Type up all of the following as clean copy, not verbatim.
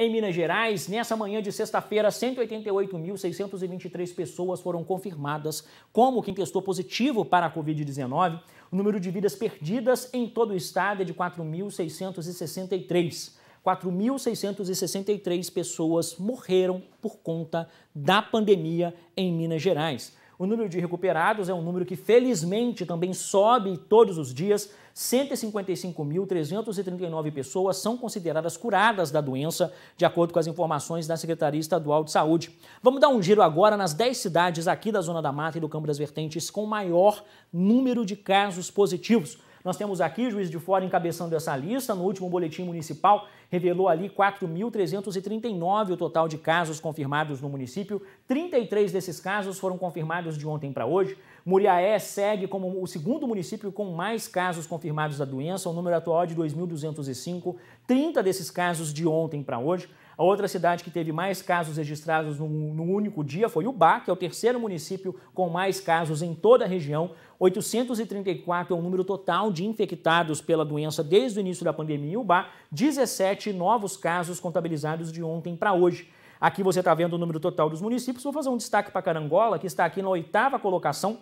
Em Minas Gerais, nessa manhã de sexta-feira, 188.623 pessoas foram confirmadas como quem testou positivo para a Covid-19. O número de vidas perdidas em todo o estado é de 4.663. 4.663 pessoas morreram por conta da pandemia em Minas Gerais. O número de recuperados é um número que, felizmente, também sobe todos os dias. 155.339 pessoas são consideradas curadas da doença, de acordo com as informações da Secretaria Estadual de Saúde. Vamos dar um giro agora nas 10 cidades aqui da Zona da Mata e do Campo das Vertentes com maior número de casos positivos. Nós temos aqui Juiz de Fora encabeçando essa lista. No último boletim municipal, revelou ali 4.339 o total de casos confirmados no município. 33 desses casos foram confirmados de ontem para hoje. Muriaé segue como o segundo município com mais casos confirmados da doença. O número atual é de 2.205. 30 desses casos de ontem para hoje. A outra cidade que teve mais casos registrados no único dia foi Ubá, que é o terceiro município com mais casos em toda a região. 834 é o número total de infectados pela doença desde o início da pandemia em Ubá. 17 novos casos contabilizados de ontem para hoje. Aqui você está vendo o número total dos municípios. Vou fazer um destaque para Carangola, que está aqui na 8ª colocação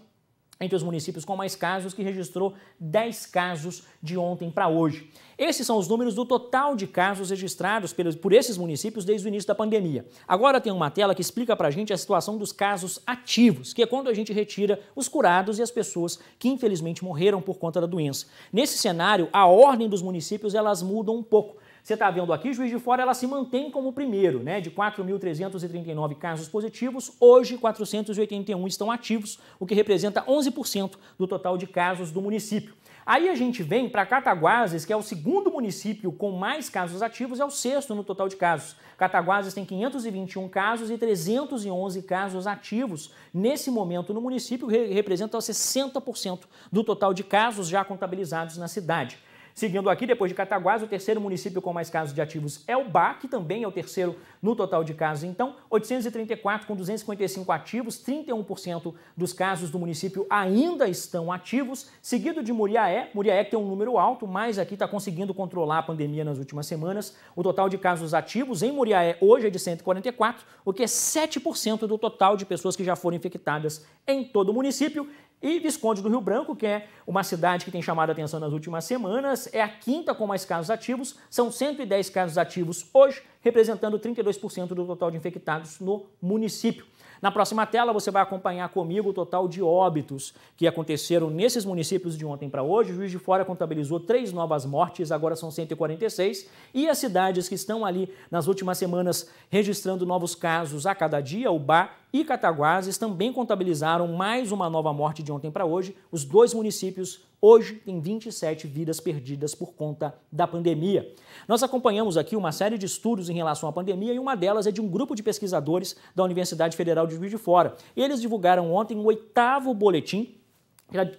entre os municípios com mais casos, que registrou 10 casos de ontem para hoje. Esses são os números do total de casos registrados por esses municípios desde o início da pandemia. Agora tem uma tela que explica para a gente a situação dos casos ativos, que é quando a gente retira os curados e as pessoas que infelizmente morreram por conta da doença. Nesse cenário, a ordem dos municípios elas mudam um pouco. Você está vendo aqui, Juiz de Fora, ela se mantém como o primeiro, né? De 4.339 casos positivos, hoje 481 estão ativos, o que representa 11% do total de casos do município. Aí a gente vem para Cataguases, que é o segundo município com mais casos ativos, é o sexto no total de casos. Cataguases tem 521 casos e 311 casos ativos. Nesse momento no município, representa 60% do total de casos já contabilizados na cidade. Seguindo aqui, depois de Cataguases, o terceiro município com mais casos de ativos é Ubá, que também é o terceiro no total de casos. Então, 834 com 255 ativos, 31% dos casos do município ainda estão ativos, seguido de Muriaé. Muriaé que tem um número alto, mas aqui está conseguindo controlar a pandemia nas últimas semanas. O total de casos ativos em Muriaé hoje é de 144, o que é 7% do total de pessoas que já foram infectadas em todo o município. E Visconde do Rio Branco, que é uma cidade que tem chamado a atenção nas últimas semanas, é a quinta com mais casos ativos, são 110 casos ativos hoje, representando 32% do total de infectados no município. Na próxima tela você vai acompanhar comigo o total de óbitos que aconteceram nesses municípios de ontem para hoje. O Juiz de Fora contabilizou 3 novas mortes, agora são 146, e as cidades que estão ali nas últimas semanas registrando novos casos a cada dia, Ubá e Cataguases, também contabilizaram mais uma nova morte de ontem para hoje. Os dois municípios hoje têm 27 vidas perdidas por conta da pandemia. Nós acompanhamos aqui uma série de estudos em relação à pandemia e uma delas é de um grupo de pesquisadores da Universidade Federal de Juiz de Fora. Eles divulgaram ontem o 8º boletim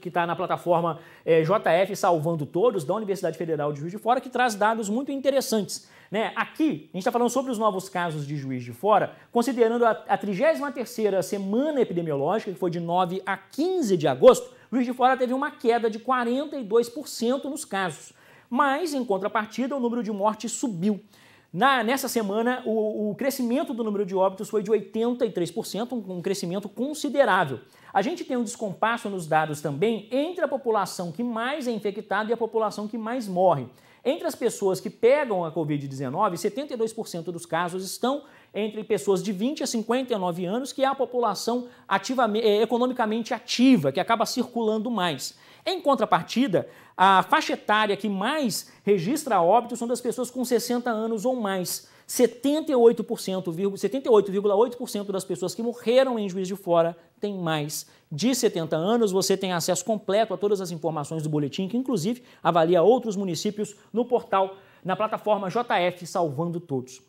que está na plataforma JF Salvando Todos, da Universidade Federal de Juiz de Fora, que traz dados muito interessantes. Aqui, a gente está falando sobre os novos casos de Juiz de Fora, considerando a 33ª semana epidemiológica, que foi de 9 a 15 de agosto, Juiz de Fora teve uma queda de 42% nos casos. Mas, em contrapartida, o número de mortes subiu. Nessa semana, o crescimento do número de óbitos foi de 83%, um crescimento considerável. A gente tem um descompasso nos dados também entre a população que mais é infectada e a população que mais morre. Entre as pessoas que pegam a Covid-19, 72% dos casos estão entre pessoas de 20 a 59 anos, que é a população economicamente ativa, que acaba circulando mais. Em contrapartida, a faixa etária que mais registra óbitos são das pessoas com 60 anos ou mais. 78,8% das pessoas que morreram em Juiz de Fora têm mais de 70 anos. Você tem acesso completo a todas as informações do boletim, que inclusive avalia outros municípios no portal, na plataforma JF Salvando Todos.